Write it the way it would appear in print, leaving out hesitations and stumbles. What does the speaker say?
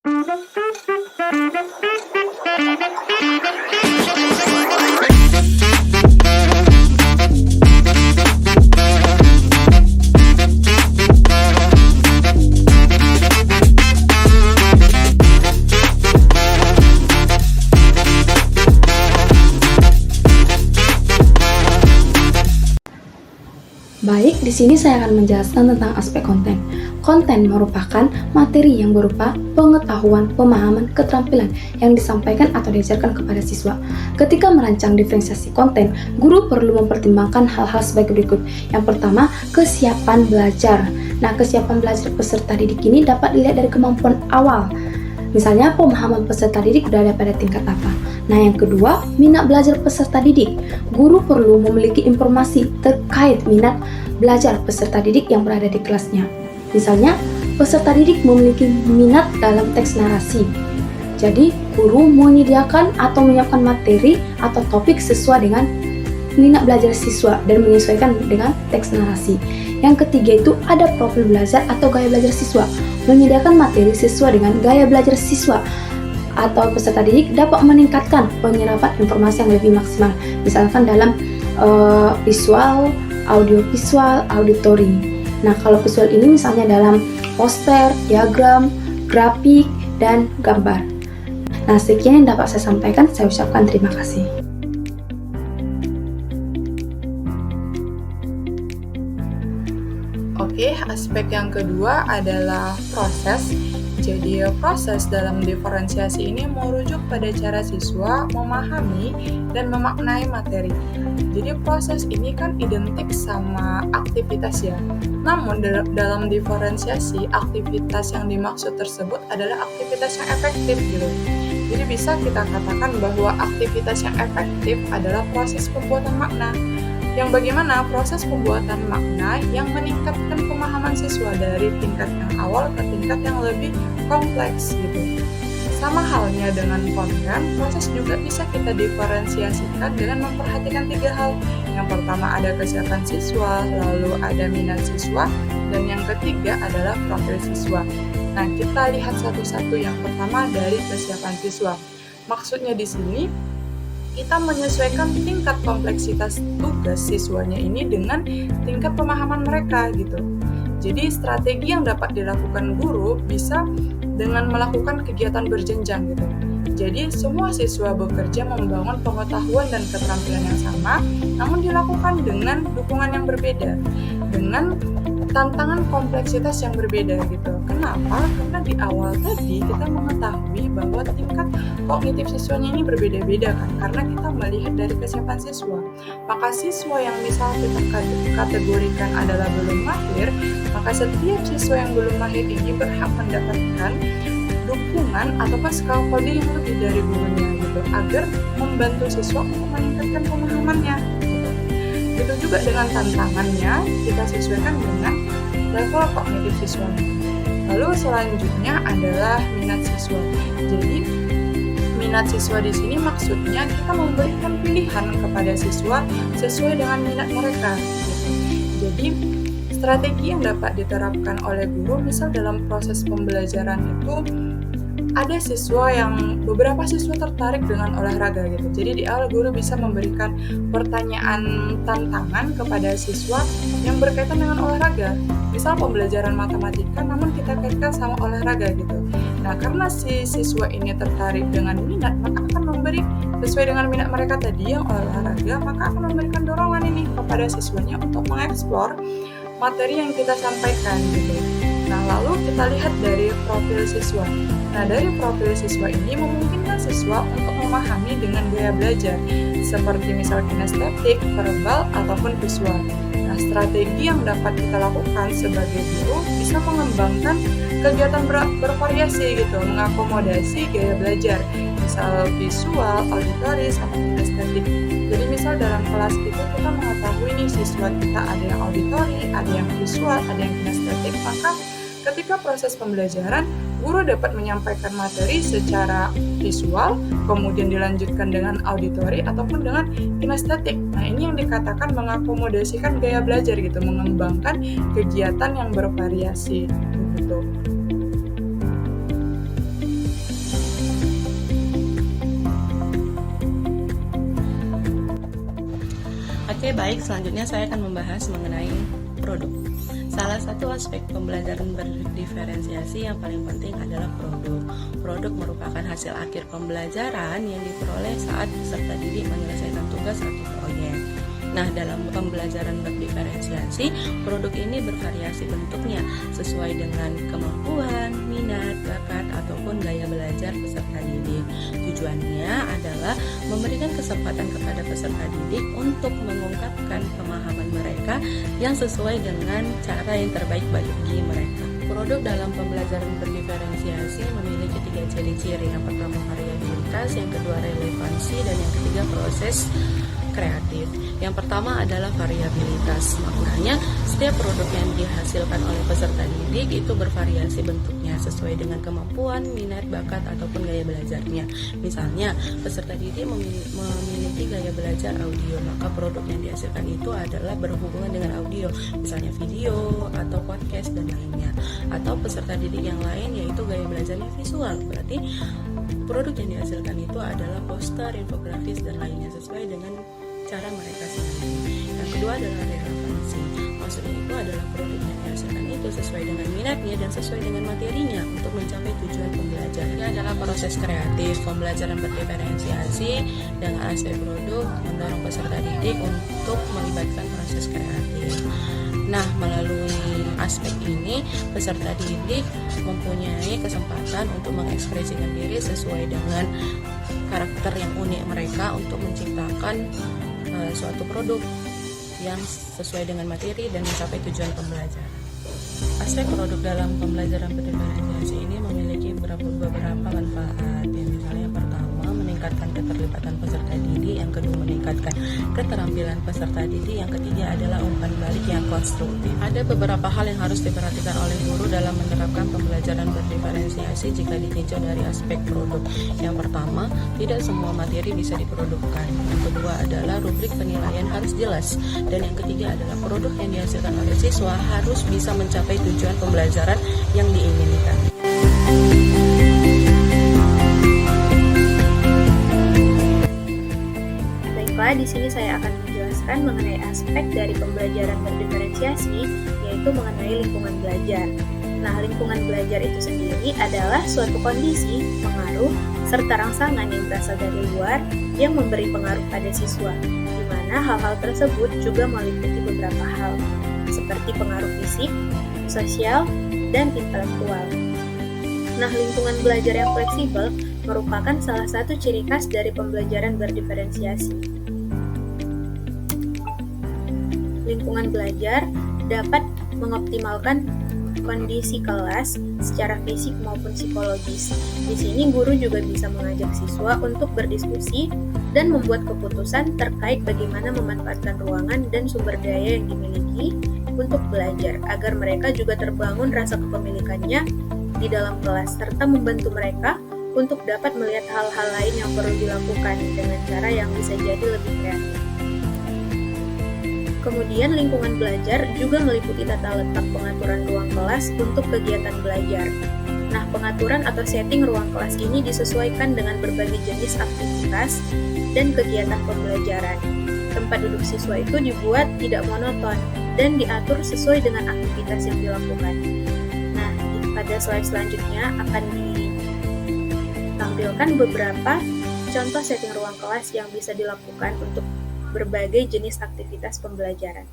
Baik, di sini saya akan menjelaskan tentang aspek konten. Konten merupakan materi yang berupa pengetahuan, pemahaman, keterampilan yang disampaikan atau diajarkan kepada siswa. Ketika merancang diferensiasi konten, guru perlu mempertimbangkan hal-hal sebagai berikut. Yang pertama, kesiapan belajar. Nah, kesiapan belajar peserta didik ini dapat dilihat dari kemampuan awal. Misalnya, pemahaman peserta didik sudah ada pada tingkat apa. Nah, yang kedua, minat belajar peserta didik. Guru perlu memiliki informasi terkait minat belajar peserta didik yang berada di kelasnya. Misalnya, peserta didik memiliki minat dalam teks narasi. Jadi, guru menyediakan atau menyiapkan materi atau topik sesuai dengan minat belajar siswa dan menyesuaikan dengan teks narasi. Yang ketiga itu ada profil belajar atau gaya belajar siswa. Menyediakan materi sesuai dengan gaya belajar siswa atau peserta didik dapat meningkatkan penyerapan informasi yang lebih maksimal. Misalkan dalam visual, audiovisual, auditori. Nah, kalau visual ini misalnya dalam poster, diagram, grafik, dan gambar. Nah, sekian yang dapat saya sampaikan. Saya ucapkan terima kasih. Oke, aspek yang kedua adalah proses. Jadi, proses dalam diferensiasi ini merujuk pada cara siswa memahami dan memaknai materi. Jadi, proses ini kan identik sama aktivitas ya. Namun, dalam diferensiasi, aktivitas yang dimaksud tersebut adalah aktivitas yang efektif gitu. Jadi, bisa kita katakan bahwa aktivitas yang efektif adalah proses pembuatan makna. Yang bagaimana proses pembuatan makna yang meningkatkan pemahaman siswa dari tingkat yang awal ke tingkat yang lebih kompleks gitu. Sama halnya dengan konten, proses juga bisa kita diferensiasikan dengan memperhatikan 3 hal. Yang pertama ada kesiapan siswa, lalu ada minat siswa, dan yang ketiga adalah profil siswa. Nah, kita lihat satu-satu. Yang pertama dari kesiapan siswa. Maksudnya di sini kita menyesuaikan tingkat kompleksitas tugas siswanya ini dengan tingkat pemahaman mereka gitu. Jadi strategi yang dapat dilakukan guru bisa dengan melakukan kegiatan berjenjang gitu. Jadi semua siswa bekerja membangun pengetahuan dan keterampilan yang sama, namun dilakukan dengan dukungan yang berbeda, dengan tantangan kompleksitas yang berbeda gitu. Kenapa? Karena di awal tadi kita mengetahui bahwa tingkat kognitif siswanya ini berbeda-beda kan, karena kita melihat dari kesiapan siswa. Maka siswa yang misal kita kategorikan adalah belum mahir, maka setiap siswa yang belum mahir ini berhak mendapatkan dukungan ataupun scaffolding yang lebih dari gurunya gitu, agar membantu siswa untuk meningkatkan pemahamannya. Begitu juga dengan tantangannya, kita sesuaikan dengan level kognitif siswanya. Lalu selanjutnya adalah minat siswa. Jadi minat siswa di sini maksudnya kita memberikan pilihan kepada siswa sesuai dengan minat mereka. Jadi strategi yang dapat diterapkan oleh guru, misal dalam proses pembelajaran itu ada beberapa siswa tertarik dengan olahraga gitu. Jadi di awal guru bisa memberikan pertanyaan tantangan kepada siswa yang berkaitan dengan olahraga. Misal pembelajaran matematika namun kita kaitkan sama olahraga gitu. Nah, karena si siswa ini tertarik dengan minat, maka akan memberi sesuai dengan minat mereka tadi yang olahraga, maka akan memberikan dorongan ini kepada siswanya untuk mengeksplor materi yang kita sampaikan gitu. Nah, lalu kita lihat dari profil siswa. Nah, dari profil siswa ini memungkinkan siswa untuk memahami dengan gaya belajar, seperti misal kinestetik, verbal, ataupun visual. Nah, strategi yang dapat kita lakukan sebagai guru bisa mengembangkan kegiatan bervariasi gitu, mengakomodasi gaya belajar, misal visual, auditori, sama kinestetik. Jadi misal dalam kelas itu kita mengetahui nih siswa kita ada yang auditori, ada yang visual, ada yang kinestetik, maka ketika proses pembelajaran, guru dapat menyampaikan materi secara visual, kemudian dilanjutkan dengan auditori ataupun dengan kinestetik. Nah, ini yang dikatakan mengakomodasikan gaya belajar gitu, mengembangkan kegiatan yang bervariasi gitu. Oke, baik, selanjutnya saya akan membahas mengenai produk. Salah satu aspek pembelajaran berdiferensiasi yang paling penting adalah produk. Produk merupakan hasil akhir pembelajaran yang diperoleh saat peserta didik menyelesaikan tugas atau proyek. Nah, dalam pembelajaran berdiferensiasi, produk ini bervariasi bentuknya sesuai dengan kemampuan, minat, bakat, ataupun gaya belajar peserta didik. Tujuannya adalah memberikan kesempatan kepada peserta didik untuk mengungkapkan pemahaman mereka yang sesuai dengan cara yang terbaik bagi mereka. Produk dalam pembelajaran berdiferensiasi memiliki 3 ciri-ciri. Yang pertama variabilitas, yang kedua relevansi, dan yang ketiga proses kreatif. Yang pertama adalah variabilitas. Maknanya, setiap produk yang dihasilkan oleh peserta didik itu bervariasi bentuknya sesuai dengan kemampuan, minat, bakat, ataupun gaya belajarnya. Misalnya, peserta didik memiliki gaya belajar audio, maka produk yang dihasilkan itu adalah berhubungan dengan audio, misalnya video atau podcast dan lainnya. Atau peserta didik yang lain yaitu gaya belajarnya visual, berarti produk yang dihasilkan itu adalah poster, infografis, dan lainnya sesuai dengan cara mereka sendiri. Yang kedua adalah relevansi. Maksudnya itu adalah produk yang dihasilkan itu sesuai dengan minatnya dan sesuai dengan materinya untuk mencapai tujuan pembelajaran. Ini adalah proses kreatif. Pembelajaran berdiferensiasi dengan aspek produk mendorong peserta didik untuk melibatkan proses kreatif. Nah, melalui aspek ini, peserta didik mempunyai kesempatan untuk mengekspresikan diri sesuai dengan karakter yang unik mereka untuk menciptakan suatu produk yang sesuai dengan materi dan mencapai tujuan pembelajaran. Aspek produk dalam pembelajaran berdiferensiasi ini memiliki beberapa manfaat. Misalnya yang pertama, meningkatkan keterlibatan peserta didik, yang kedua meningkatkan keterampilan peserta didik, yang ketiga adalah umpan balik yang konstruktif. Ada beberapa hal yang harus diperhatikan oleh guru dalam menerapkan pembelajaran berdiferensiasi jika ditinjau dari aspek produk. Yang pertama, tidak semua materi bisa diprodukkan. Yang kedua adalah rubrik penilaian harus jelas, dan yang ketiga adalah produk yang dihasilkan oleh siswa harus bisa mencapai tujuan pembelajaran yang diinginkan. Di sini saya akan menjelaskan mengenai aspek dari pembelajaran berdiferensiasi, yaitu mengenai lingkungan belajar. Nah, lingkungan belajar itu sendiri adalah suatu kondisi, pengaruh, serta rangsangan yang berasal dari luar yang memberi pengaruh pada siswa, di mana hal-hal tersebut juga meliputi beberapa hal, seperti pengaruh fisik, sosial, dan intelektual. Nah, lingkungan belajar yang fleksibel merupakan salah satu ciri khas dari pembelajaran berdiferensiasi. Lingkungan belajar dapat mengoptimalkan kondisi kelas secara fisik maupun psikologis. Di sini guru juga bisa mengajak siswa untuk berdiskusi dan membuat keputusan terkait bagaimana memanfaatkan ruangan dan sumber daya yang dimiliki untuk belajar, agar mereka juga terbangun rasa kepemilikannya di dalam kelas, serta membantu mereka untuk dapat melihat hal-hal lain yang perlu dilakukan dengan cara yang bisa jadi lebih kreatif. Kemudian lingkungan belajar juga meliputi tata letak pengaturan ruang kelas untuk kegiatan belajar. Nah, pengaturan atau setting ruang kelas ini disesuaikan dengan berbagai jenis aktivitas dan kegiatan pembelajaran. Tempat duduk siswa itu dibuat tidak monoton dan diatur sesuai dengan aktivitas yang dilakukan. Nah, pada slide selanjutnya akan ditampilkan beberapa contoh setting ruang kelas yang bisa dilakukan untuk berbagai jenis aktivitas pembelajaran.